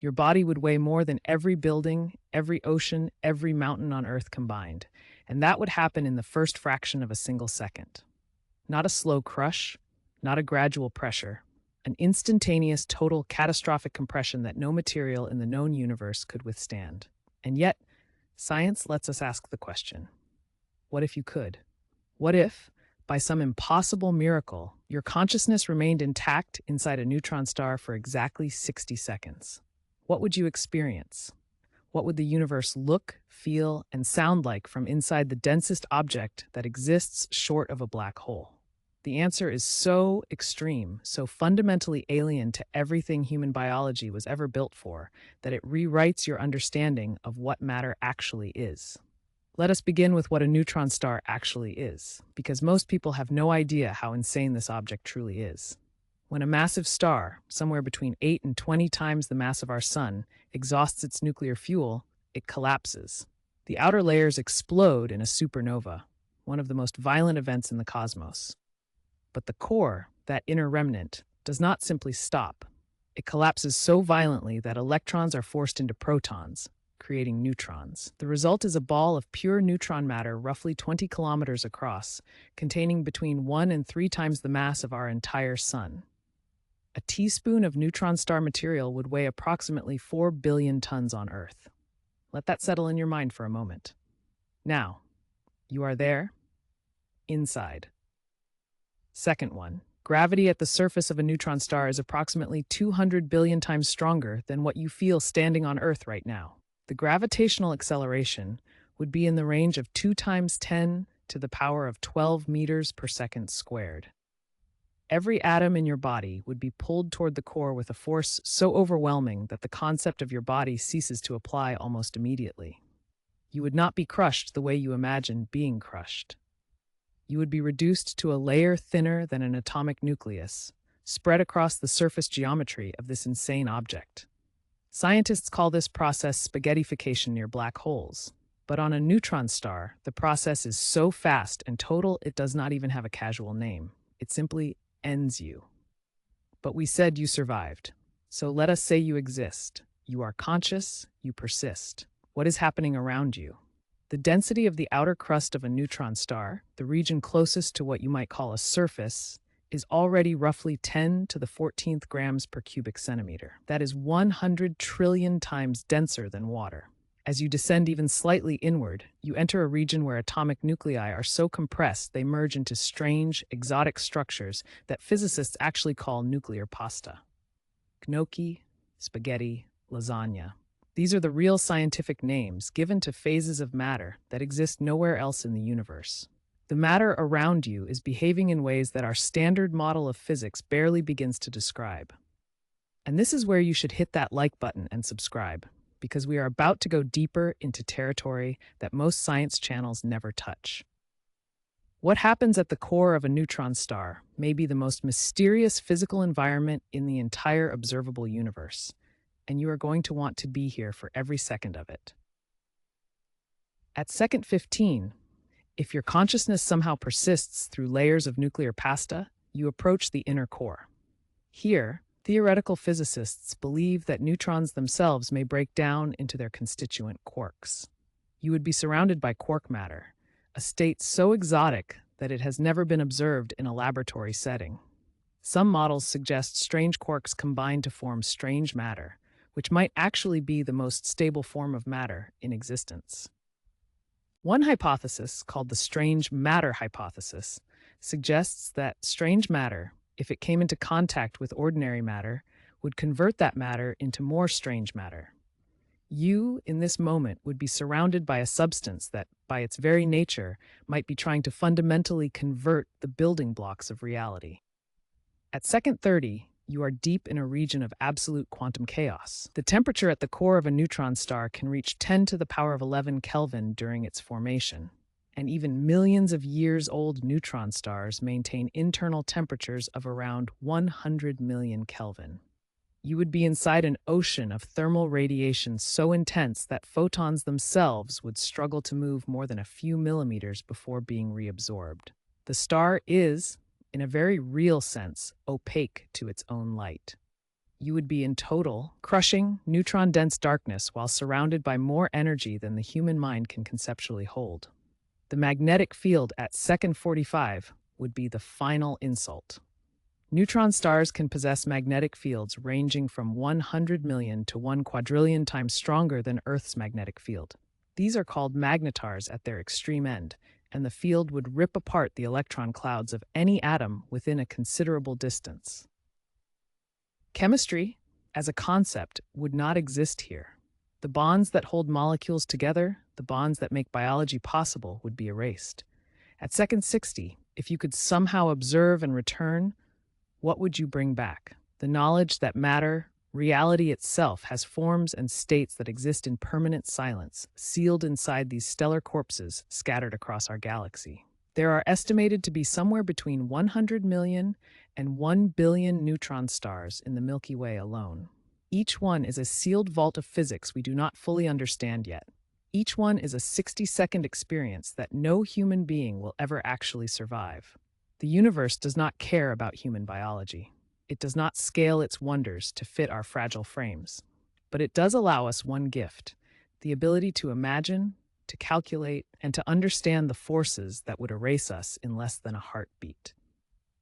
Your body would weigh more than every building, every ocean, every mountain on Earth combined. And that would happen in the first fraction of a single second. Not a slow crush, not a gradual pressure, an instantaneous, total, catastrophic compression that no material in the known universe could withstand. And yet, science lets us ask the question, what if you could? What if, by some impossible miracle, your consciousness remained intact inside a neutron star for exactly 60 seconds? What would you experience? What would the universe look, feel, and sound like from inside the densest object that exists short of a black hole? The answer is so extreme, so fundamentally alien to everything human biology was ever built for, that it rewrites your understanding of what matter actually is. Let us begin with what a neutron star actually is, because most people have no idea how insane this object truly is. When a massive star, somewhere between 8 and 20 times the mass of our sun, exhausts its nuclear fuel, it collapses. The outer layers explode in a supernova, one of the most violent events in the cosmos. But the core, that inner remnant, does not simply stop. It collapses so violently that electrons are forced into protons, creating neutrons. The result is a ball of pure neutron matter roughly 20 kilometers across, containing between 1 and 3 times the mass of our entire sun. A teaspoon of neutron star material would weigh approximately 4 billion tons on Earth. Let that settle in your mind for a moment. Now, you are there, inside. Second one, gravity at the surface of a neutron star is approximately 200 billion times stronger than what you feel standing on Earth right now. The gravitational acceleration would be in the range of 2 times 10 to the power of 12 meters per second squared. Every atom in your body would be pulled toward the core with a force so overwhelming that the concept of your body ceases to apply almost immediately. You would not be crushed the way you imagine being crushed. You would be reduced to a layer thinner than an atomic nucleus, spread across the surface geometry of this insane object. Scientists call this process spaghettification near black holes. But on a neutron star, the process is so fast and total it does not even have a casual name. It simply ends you. But we said you survived. So let us say you exist. You are conscious, you persist. What is happening around you? The density of the outer crust of a neutron star, the region closest to what you might call a surface, is already roughly 10 to the 14th grams per cubic centimeter. That is 100 trillion times denser than water. As you descend even slightly inward, you enter a region where atomic nuclei are so compressed they merge into strange, exotic structures that physicists actually call nuclear pasta. Gnocchi, spaghetti, lasagna. These are the real scientific names given to phases of matter that exist nowhere else in the universe. The matter around you is behaving in ways that our standard model of physics barely begins to describe. And this is where you should hit that like button and subscribe, because we are about to go deeper into territory that most science channels never touch. What happens at the core of a neutron star may be the most mysterious physical environment in the entire observable universe, and you are going to want to be here for every second of it. At second 15, if your consciousness somehow persists through layers of nuclear pasta, you approach the inner core. Here, theoretical physicists believe that neutrons themselves may break down into their constituent quarks. You would be surrounded by quark matter, a state so exotic that it has never been observed in a laboratory setting. Some models suggest strange quarks combine to form strange matter, which might actually be the most stable form of matter in existence. One hypothesis, called the strange matter hypothesis, suggests that strange matter, if it came into contact with ordinary matter, would convert that matter into more strange matter. You, in this moment, would be surrounded by a substance that, by its very nature, might be trying to fundamentally convert the building blocks of reality. At second 30, you are deep in a region of absolute quantum chaos. The temperature at the core of a neutron star can reach 10 to the power of 11 Kelvin during its formation. And even millions of years old neutron stars maintain internal temperatures of around 100 million Kelvin. You would be inside an ocean of thermal radiation so intense that photons themselves would struggle to move more than a few millimeters before being reabsorbed. The star is, in a very real sense, opaque to its own light. you would be in total, crushing, neutron-dense darkness while surrounded by more energy than the human mind can conceptually hold. The magnetic field at second 45 would be the final insult. Neutron stars can possess magnetic fields ranging from 100 million to 1 quadrillion times stronger than Earth's magnetic field. These are called magnetars at their extreme end, and the field would rip apart the electron clouds of any atom within a considerable distance. Chemistry, as a concept, would not exist here. The bonds that hold molecules together, the bonds that make biology possible, would be erased. At second 60, if you could somehow observe and return, what would you bring back? The knowledge that matter, reality itself, has forms and states that exist in permanent silence, sealed inside these stellar corpses scattered across our galaxy. There are estimated to be somewhere between 100 million and 1 billion neutron stars in the Milky Way alone. Each one is a sealed vault of physics we do not fully understand yet. Each one is a 60-second experience that no human being will ever actually survive. The universe does not care about human biology. It does not scale its wonders to fit our fragile frames. But it does allow us one gift: the ability to imagine, to calculate, and to understand the forces that would erase us in less than a heartbeat.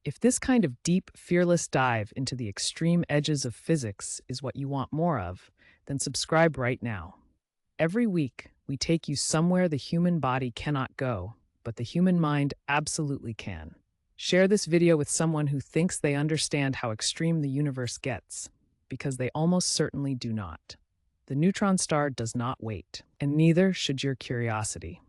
If this kind of deep, fearless dive into the extreme edges of physics is what you want more of, then subscribe right now. Every week, we take you somewhere the human body cannot go, but the human mind absolutely can. Share this video with someone who thinks they understand how extreme the universe gets, because they almost certainly do not. The neutron star does not wait, and neither should your curiosity.